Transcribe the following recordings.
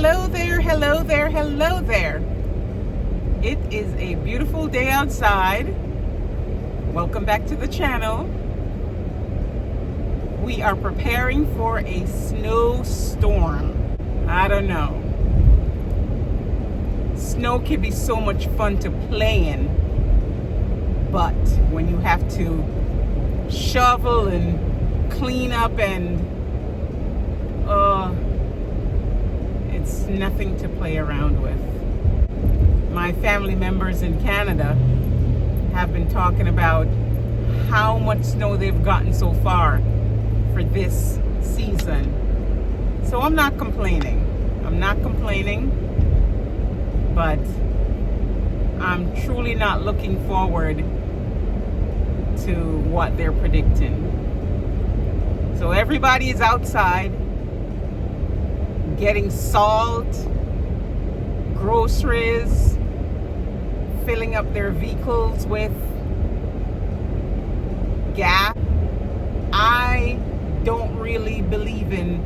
Hello there, hello there, hello there. It is a beautiful day outside. Welcome back to the channel. We are preparing for a snowstorm. I don't know. Snow can be so much fun to play in, but when you have to shovel and clean up and it's nothing to play around with. My family members in Canada have been talking about how much snow they've gotten so far for this season. So I'm not complaining. But I'm truly not looking forward to what they're predicting. So everybody is outside getting salt, groceries, filling up their vehicles with gas. I don't really believe in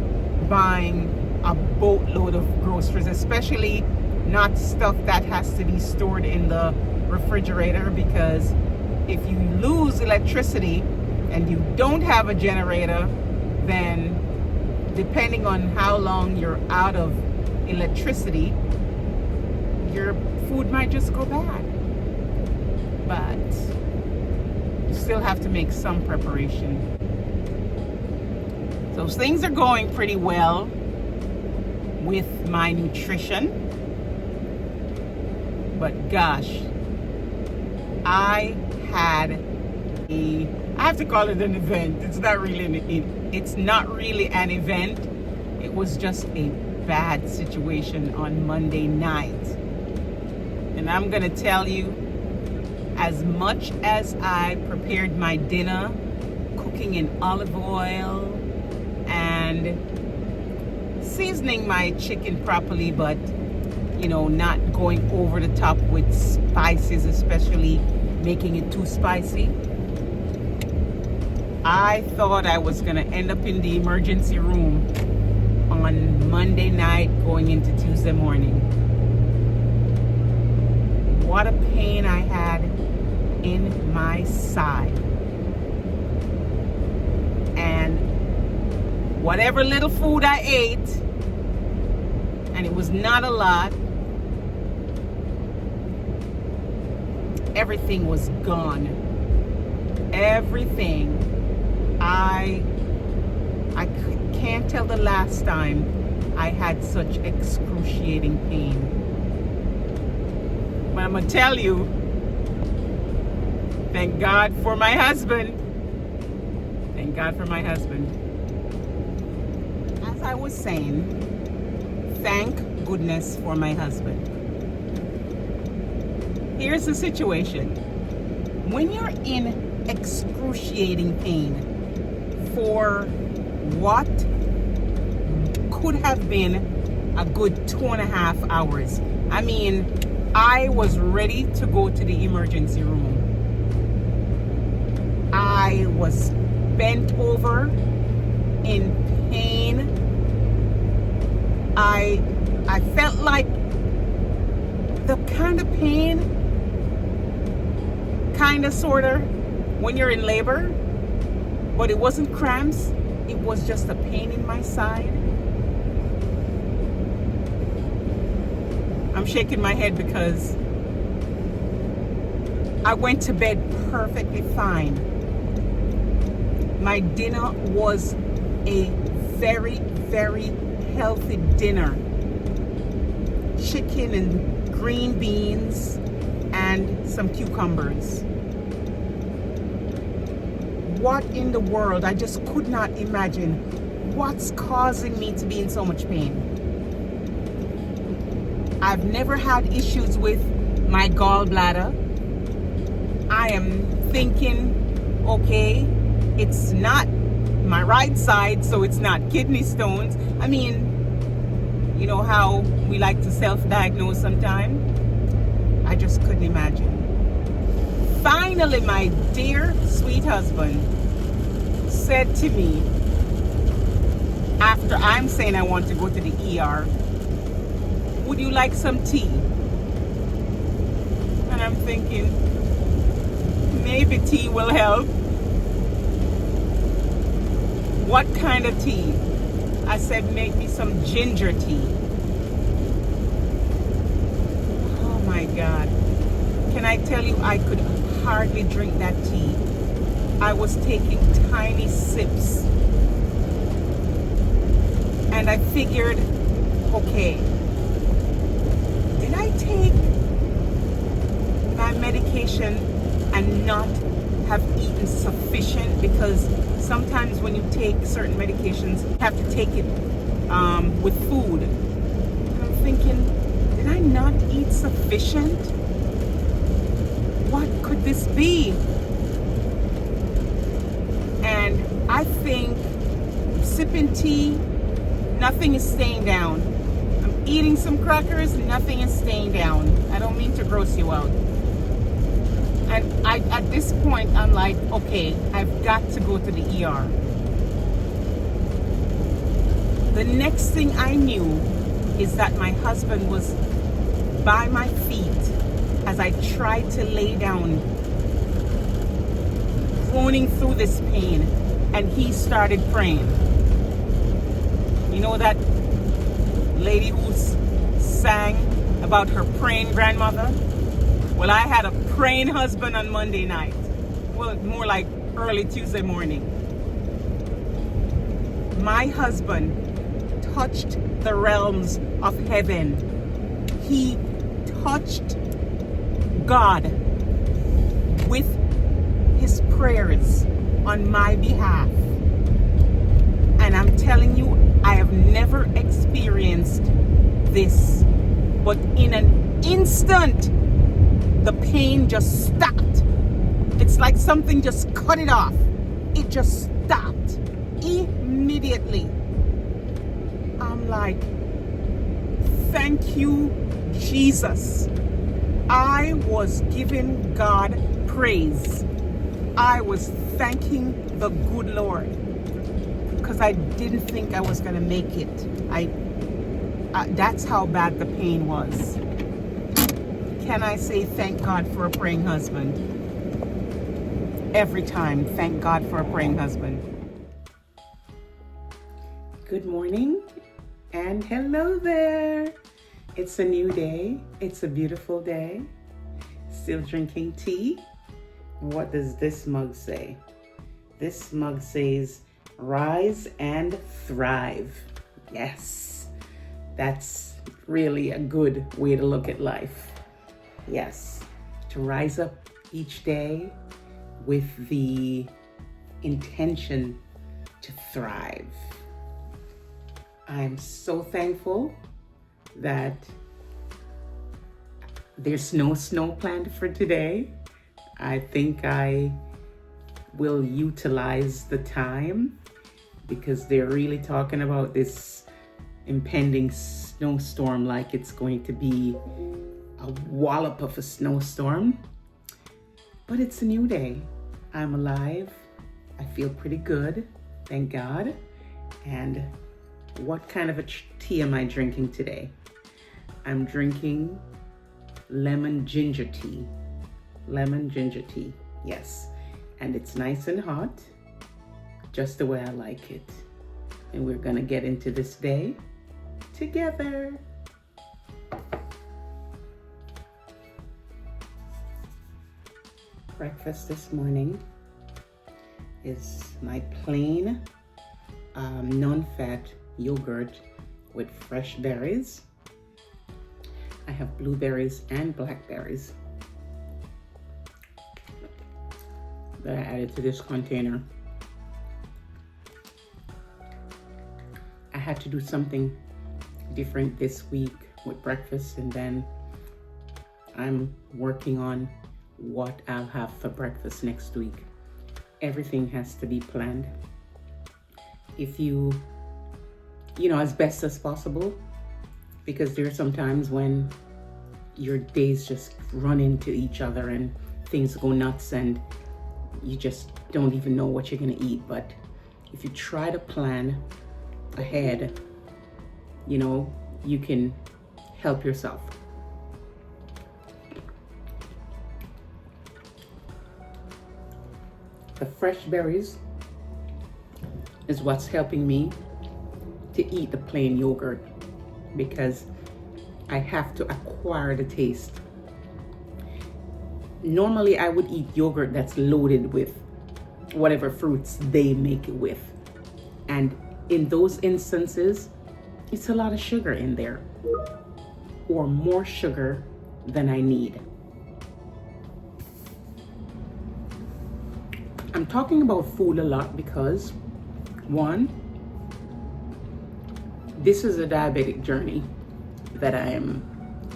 buying a boatload of groceries, especially not stuff that has to be stored in the refrigerator, because if you lose electricity and you don't have a generator, then depending on how long you're out of electricity, your food might just go bad. But you still have to make some preparation. So things are going pretty well with my nutrition. But gosh, I have to call it an event. It's not really an event. It was just a bad situation on Monday night. And I'm gonna tell you, as much as I prepared my dinner, cooking in olive oil and seasoning my chicken properly, but not going over the top with spices, especially making it too spicy. I thought I was gonna end up in the emergency room on Monday night going into Tuesday morning. What a pain I had in my side. And whatever little food I ate, and it was not a lot, everything was gone. Everything. I can't tell the last time I had such excruciating pain. But I'm gonna tell you, thank God for my husband. Thank God for my husband. As I was saying, thank goodness for my husband. Here's the situation. When you're in excruciating pain for what could have been a good 2.5 hours. I mean, I was ready to go to the emergency room. I was bent over in pain. I felt like the kind of pain, sort of, when you're in labor, but it wasn't cramps, it was just a pain in my side. I'm shaking my head because I went to bed perfectly fine. My dinner was a very, very healthy dinner. Chicken and green beans and some cucumbers. What in the world? I just could not imagine what's causing me to be in so much pain. I've never had issues with my gallbladder. I am thinking, okay, it's not my right side, so it's not kidney stones. I mean, you know how we like to self-diagnose sometimes? I just couldn't imagine. Finally, my dear sweet husband said to me, after I'm saying I want to go to the ER, would you like some tea? And I'm thinking, maybe tea will help. What kind of tea? I said, make me some ginger tea. Oh my God. Can I tell you, I could hardly drink that tea. I was taking tiny sips. And I figured, okay, did I take my medication and not have eaten sufficient? Because sometimes when you take certain medications, you have to take it with food. And I'm thinking, did I not eat sufficient? What could this be? And I think sipping tea, nothing is staying down. I'm eating some crackers, nothing is staying down. I don't mean to gross you out. And at this point, I'm like, okay, I've got to go to the ER. The next thing I knew is that my husband was by my feet as I tried to lay down, groaning through this pain, and he started praying. You know that lady who sang about her praying grandmother? Well, I had a praying husband on Monday night. Well, more like early Tuesday morning. My husband touched the realms of heaven. He touched God with his prayers on my behalf. And I'm telling you, I have never experienced this. But in an instant, the pain just stopped. It's like something just cut it off. It just stopped immediately. I'm like, thank you, Jesus. I was giving God praise. I was thanking the good Lord because I didn't think I was going to make it. That's how bad the pain was. Can I say thank God for a praying husband? Every time, thank God for a praying husband. Good morning and hello there. It's a new day. It's a beautiful day. Still drinking tea. What does this mug say? This mug says, rise and thrive. Yes, that's really a good way to look at life. Yes, to rise up each day with the intention to thrive. I'm so thankful that there's no snow planned for today. I think I will utilize the time because they're really talking about this impending snowstorm like it's going to be a wallop of a snowstorm. But it's a new day. I'm alive. I feel pretty good, thank God. And what kind of a tea am I drinking today? I'm drinking lemon ginger tea. Lemon ginger tea, yes. And it's nice and hot, just the way I like it. And we're gonna get into this day together. Breakfast this morning is my plain non-fat yogurt with fresh berries. I have blueberries and blackberries that I added to this container. I had to do something different this week with breakfast, and then I'm working on what I'll have for breakfast next week. Everything has to be planned. If you know, as best as possible, because there are some times when your days just run into each other and things go nuts and you just don't even know what you're gonna eat. But if you try to plan ahead, you know, you can help yourself. The fresh berries is what's helping me to eat the plain yogurt, because I have to acquire the taste. Normally I would eat yogurt that's loaded with whatever fruits they make it with, and in those instances it's a lot of sugar in there, or more sugar than I need. I'm talking about food a lot because, one, this is a diabetic journey that I am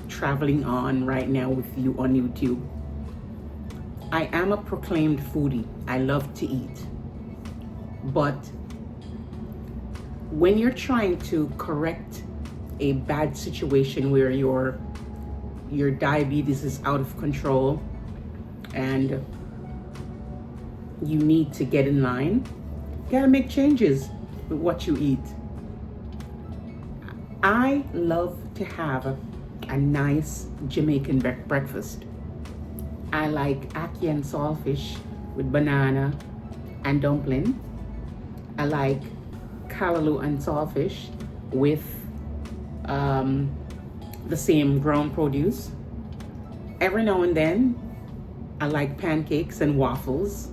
traveling on right now with you on YouTube. I am a proclaimed foodie. I love to eat. But when you're trying to correct a bad situation where your diabetes is out of control and you need to get in line, you gotta make changes with what you eat. I love to have a nice Jamaican breakfast. I like ackee and saltfish with banana and dumpling. I like callaloo and saltfish with the same ground produce. Every now and then, I like pancakes and waffles,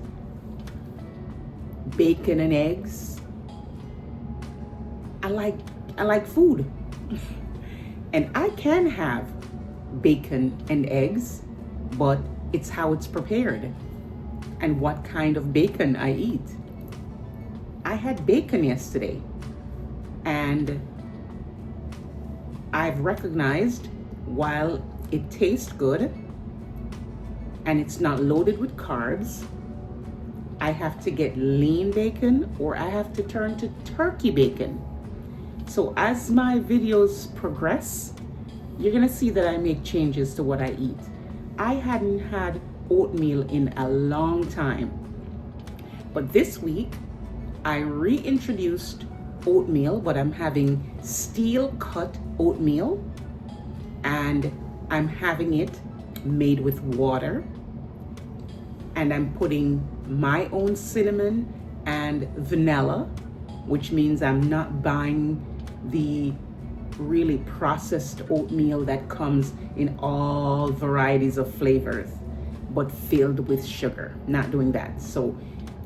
bacon and eggs. I like food. And I can have bacon and eggs, but it's how it's prepared and what kind of bacon I eat. I had bacon yesterday, and I've recognized, while it tastes good and it's not loaded with carbs, I have to get lean bacon or I have to turn to turkey bacon. So as my videos progress, you're gonna see that I make changes to what I eat. I hadn't had oatmeal in a long time, but this week I reintroduced oatmeal, but I'm having steel cut oatmeal, and I'm having it made with water, and I'm putting my own cinnamon and vanilla, which means I'm not buying the really processed oatmeal that comes in all varieties of flavors but filled with sugar. Not doing that. So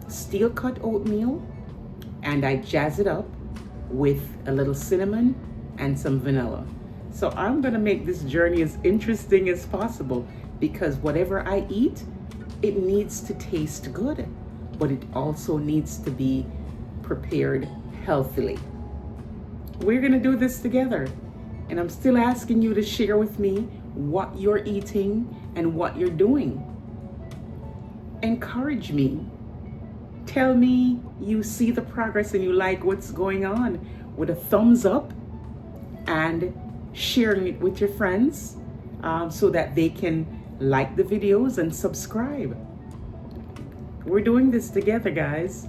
steel cut oatmeal, and I jazz it up with a little cinnamon and some vanilla. So I'm gonna make this journey as interesting as possible, because whatever I eat, it needs to taste good, but it also needs to be prepared healthily. We're gonna do this together, and I'm still asking you to share with me what you're eating and what you're doing. Encourage me. Tell me you see the progress and you like what's going on with a thumbs up, and sharing it with your friends so that they can like the videos and subscribe. We're doing this together, guys.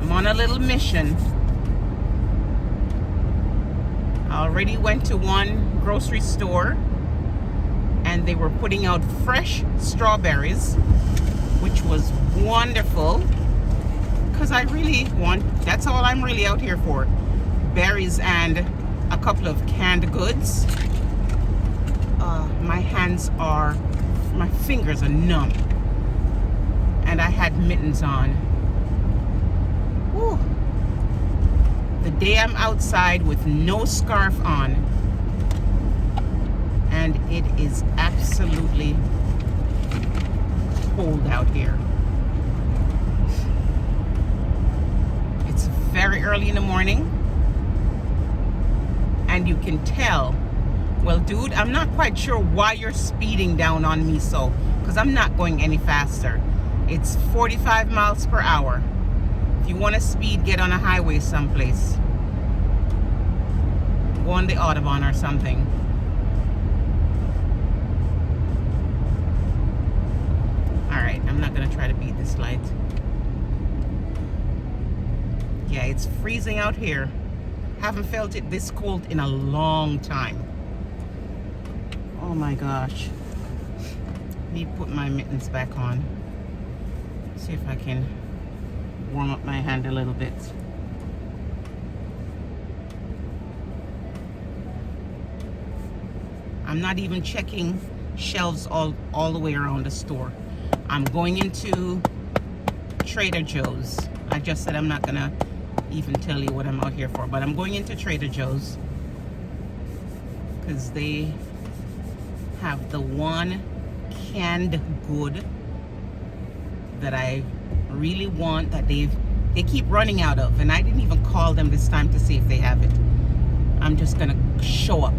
I'm on a little mission. I already went to one grocery store, and they were putting out fresh strawberries, which was wonderful, because I really want, that's all I'm really out here for, berries and a couple of canned goods. My fingers are numb, and I had mittens on. Whew. The day I'm outside with no scarf on, and it is absolutely cold out here. It's very early in the morning, and you can tell, well, dude, I'm not quite sure why you're speeding down on me so, because I'm not going any faster. It's 45 miles per hour. If you want to speed, get on a highway someplace. Go on the Audubon or something. All right, I'm not gonna try to beat this light. Yeah, Yeah, it's freezing out here. Haven't felt it this cold in a long time. Oh my gosh. Need to put my mittens back on. See if I can warm up my hand a little bit. I'm not even checking shelves all the way around the store. I'm going into Trader Joe's. I just said I'm not gonna even tell you what I'm out here for, but I'm going into Trader Joe's because they have the one canned good that I really want, that they keep running out of, and I didn't even call them this time to see if they have it. I'm just gonna show up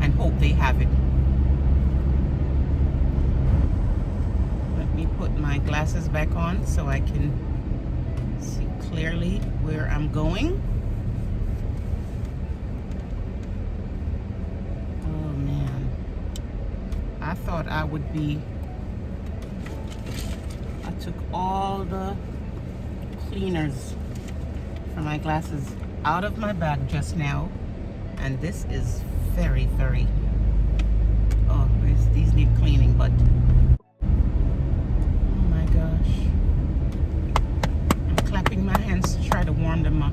and hope they have it. Let me put my glasses back on so I can see clearly where I'm going. Oh man, I thought I would be, I took all the cleaners for my glasses out of my bag just now, and this is very, oh, these need cleaning, but oh my gosh, I'm clapping my hands to try to warm them up.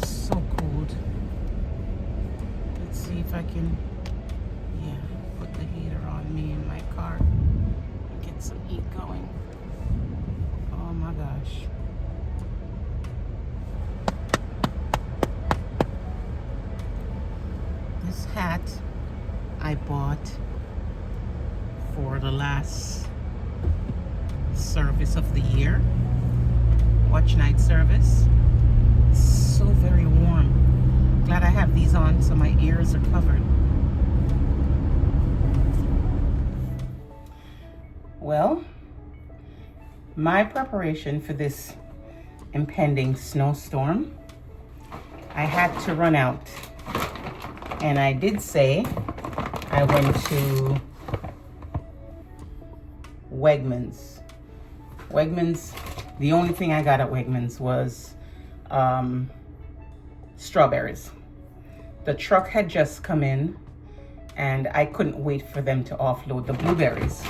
So cold. Let's see if I can, yeah, put the heater on me in my car and get some heat going. Oh my gosh. This hat I bought for the last service of the year, watch night service. It's so very warm. Glad I have these on so my ears are covered. Well, my preparation for this impending snowstorm, I had to run out. And I did say I went to Wegmans. Wegmans, the only thing I got at Wegmans was strawberries. The truck had just come in and I couldn't wait for them to offload the blueberries.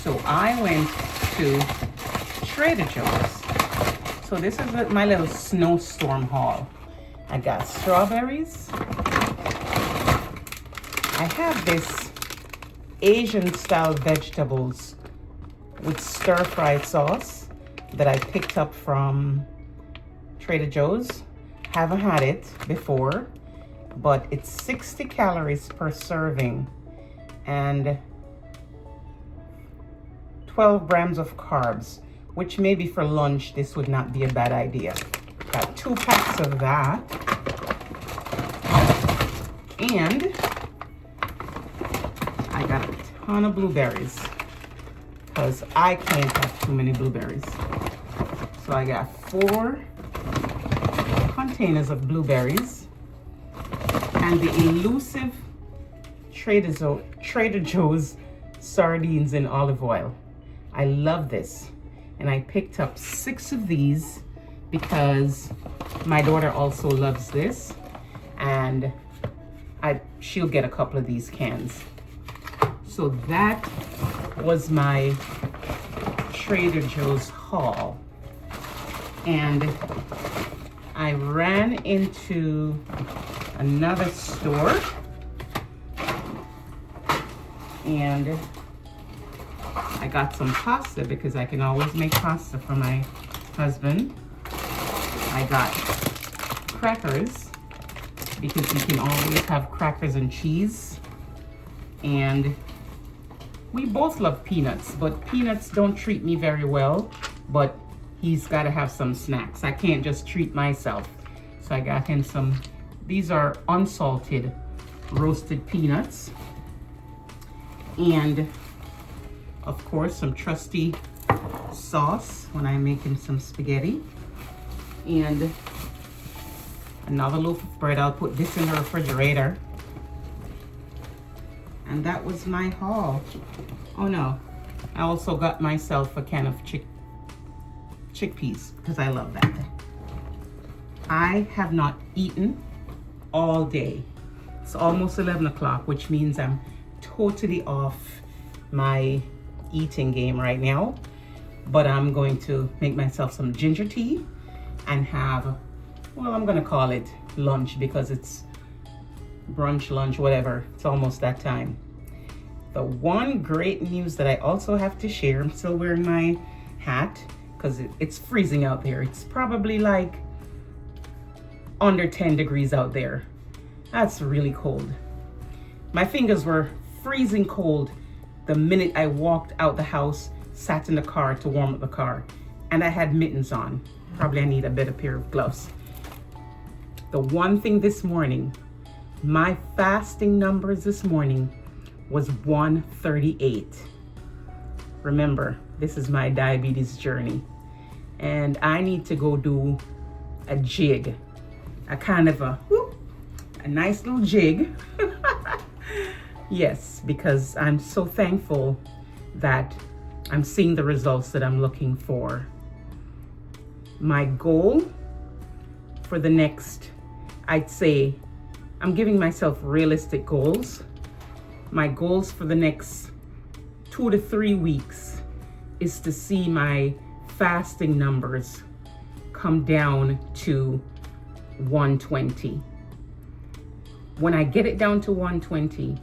So I went to Trader Joe's. So this is my little snowstorm haul. I got strawberries. I have this Asian style vegetables with stir-fried sauce that I picked up from Trader Joe's. Haven't had it before, but it's 60 calories per serving and 12 grams of carbs, which maybe for lunch this would not be a bad idea. Got 2 packs of that. And I got a ton of blueberries because I can't have too many blueberries. So I got 4 containers of blueberries and the elusive Trader Joe's sardines in olive oil. I love this. And I picked up 6 of these because my daughter also loves this, and she'll get a couple of these cans. So that was my Trader Joe's haul. And I ran into another store and I got some pasta because I can always make pasta for my husband. I got crackers because you can always have crackers and cheese. And we both love peanuts, but peanuts don't treat me very well, but he's got to have some snacks. I can't just treat myself. So I got him some, these are unsalted roasted peanuts. And of course, some trusty sauce when I make him some spaghetti. And another loaf of bread. I'll put this in the refrigerator. And that was my haul. Oh no, I also got myself a can of chickpeas because I love that. I have not eaten all day. It's almost 11 o'clock, which means I'm totally off my eating game right now. But I'm going to make myself some ginger tea and have, well, I'm gonna call it lunch because it's brunch, lunch, whatever. It's almost that time. The one great news that I also have to share, I'm still wearing my hat because it's freezing out there. It's probably like under 10 degrees out there. That's really cold. My fingers were freezing cold the minute I walked out the house, sat in the car to warm up the car, and I had mittens on. Probably I need a better pair of gloves. The one thing this morning, my fasting numbers this morning was 138. Remember, this is my diabetes journey, and I need to go do a jig, a kind of a nice little jig. Yes, because I'm so thankful that I'm seeing the results that I'm looking for. My goal for the next, I'd say, I'm giving myself realistic goals. My goals for the next 2 to 3 weeks is to see my fasting numbers come down to 120. When I get it down to 120,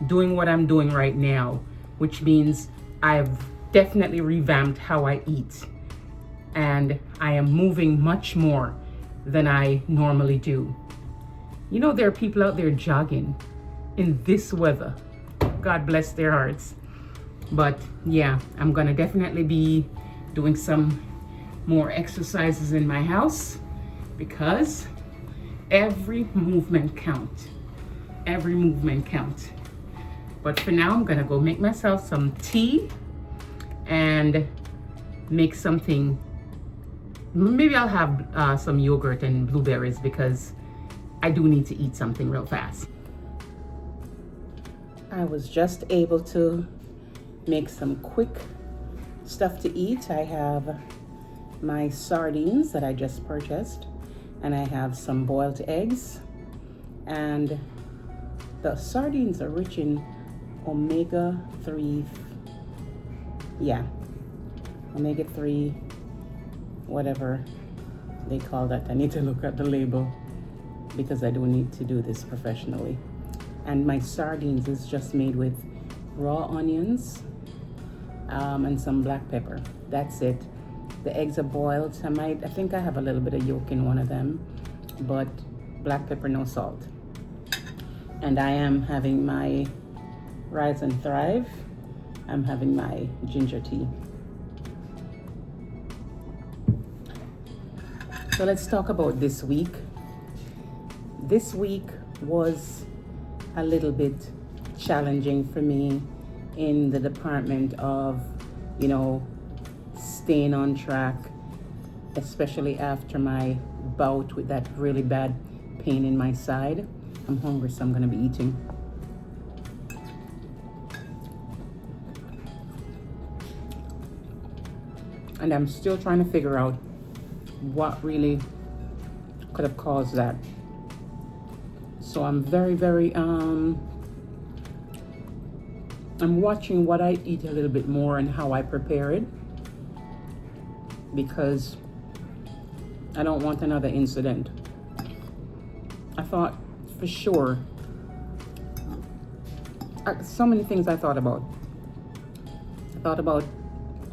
doing what I'm doing right now, which means I've definitely revamped how I eat, and I am moving much more than I normally do. You know, there are people out there jogging in this weather. God bless their hearts. But yeah, I'm gonna definitely be doing some more exercises in my house because every movement counts. Every movement counts. But for now, I'm gonna go make myself some tea and make something. Maybe I'll have some yogurt and blueberries because I do need to eat something real fast. I was just able to make some quick stuff to eat. I have my sardines that I just purchased, and I have some boiled eggs, and the sardines are rich in omega-3, omega-3, whatever they call that. I need to look at the label because I don't need to do this professionally. And my sardines is just made with raw onions and some black pepper. That's it. The eggs are boiled. I think I have a little bit of yolk in one of them, but black pepper, no salt. And I am having my Rise and Thrive. I'm having my ginger tea. So let's talk about this week. This week was a little bit challenging for me in the department of, staying on track, especially after my bout with that really bad pain in my side. I'm hungry, so I'm gonna be eating. And I'm still trying to figure out what really could have caused that. So I'm very, I'm watching what I eat a little bit more and how I prepare it, because I don't want another incident. I thought for sure, so many things I thought about. I thought about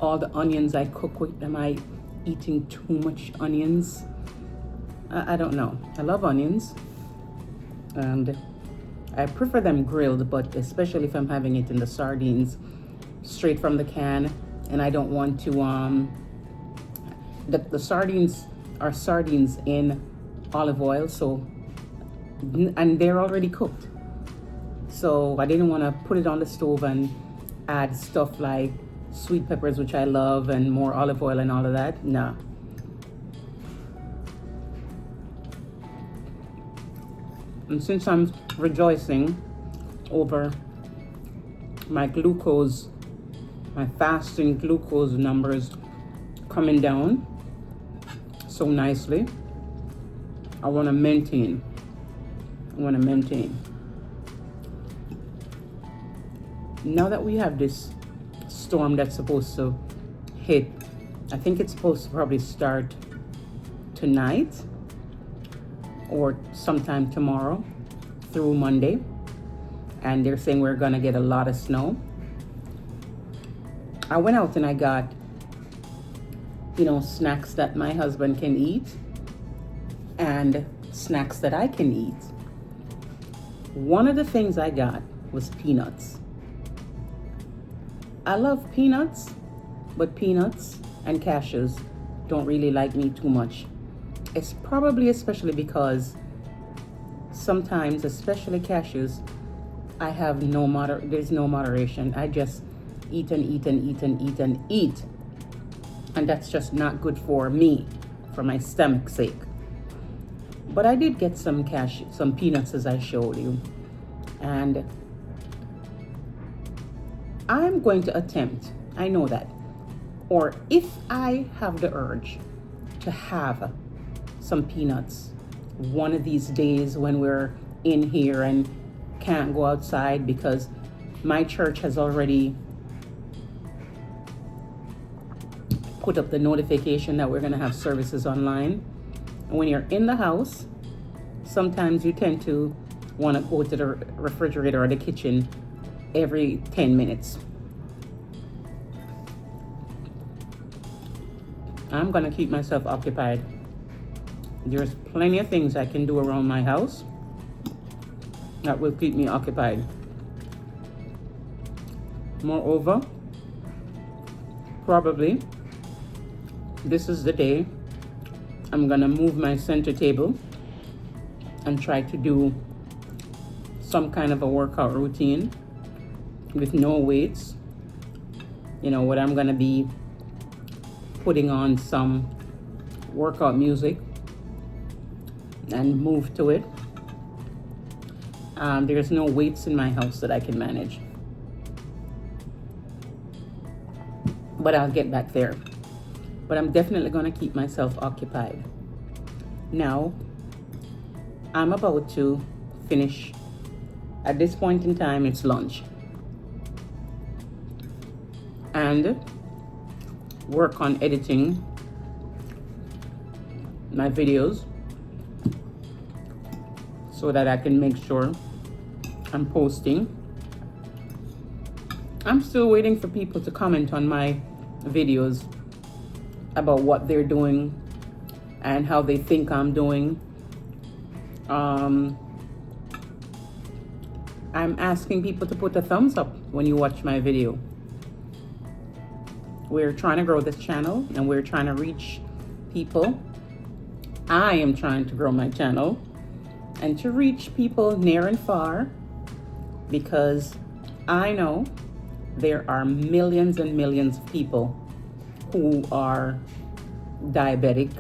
all the onions I cook with. Am I eating too much onions? I don't know. I love onions, and I prefer them grilled, but especially if I'm having it in the sardines straight from the can, and I don't want to, the sardines are sardines in olive oil, so, and they're already cooked. So I didn't want to put it on the stove and add stuff like sweet peppers, which I love, and more olive oil and all of that. Nah. And since I'm rejoicing over my glucose, my fasting glucose numbers coming down, so nicely. I want to maintain. Now that we have this storm that's supposed to hit, I think it's supposed to probably start tonight or sometime tomorrow through Monday. And they're saying we're gonna get a lot of snow. I went out and I got, snacks that my husband can eat and snacks that I can eat. One of the things I got was peanuts. I love peanuts, but peanuts and cashews don't really like me too much. It's probably especially because sometimes, especially cashews, I have there's no moderation. I just eat and eat and eat and eat and eat. And that's just not good for me, for my stomach's sake. But I did get some peanuts as I showed you. And I'm going to attempt, I know that, or if I have the urge to have some peanuts one of these days when we're in here and can't go outside because my church has already put up the notification that we're going to have services online. And when you're in the house, sometimes you tend to want to go to the refrigerator or the kitchen every 10 minutes. I'm going to keep myself occupied. There's plenty of things I can do around my house that will keep me occupied. Moreover, probably this is the day I'm gonna move my center table and try to do some kind of a workout routine with no weights. What I'm gonna be putting on some workout music and move to it. There's no weights in my house that I can manage, but I'll get back there. But I'm definitely going to keep myself occupied. Now, I'm about to finish. At this point in time, it's lunch. And work on editing my videos so that I can make sure I'm posting. I'm still waiting for people to comment on my videos about what they're doing and how they think I'm doing. I'm asking people to put a thumbs up when you watch my video. We're trying to grow this channel and we're trying to reach people. I am trying to grow my channel and to reach people near and far, because I know there are millions and millions of people who are diabetic.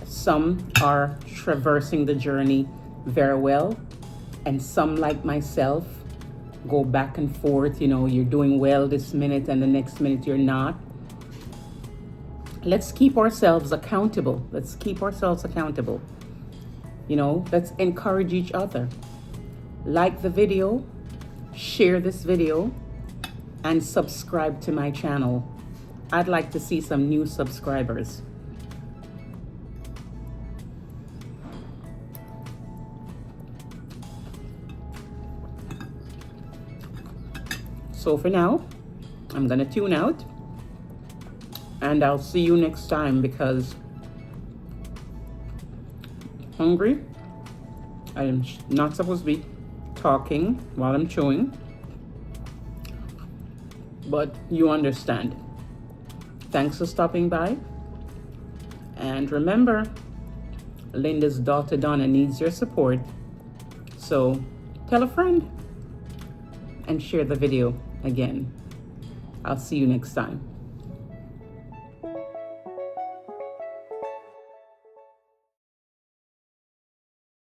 Some are traversing the journey very well, and some, like myself, go back and forth. You're doing well this minute and the next minute you're not. Let's keep ourselves accountable. Let's encourage each other. Like the video, share this video, and subscribe to my channel. I'd like to see some new subscribers. So for now, I'm gonna tune out and I'll see you next time, because hungry. I'm not supposed to be talking while I'm chewing, but you understand. Thanks for stopping by. And remember, Linda's daughter Donna needs your support. So tell a friend and share the video again. I'll see you next time.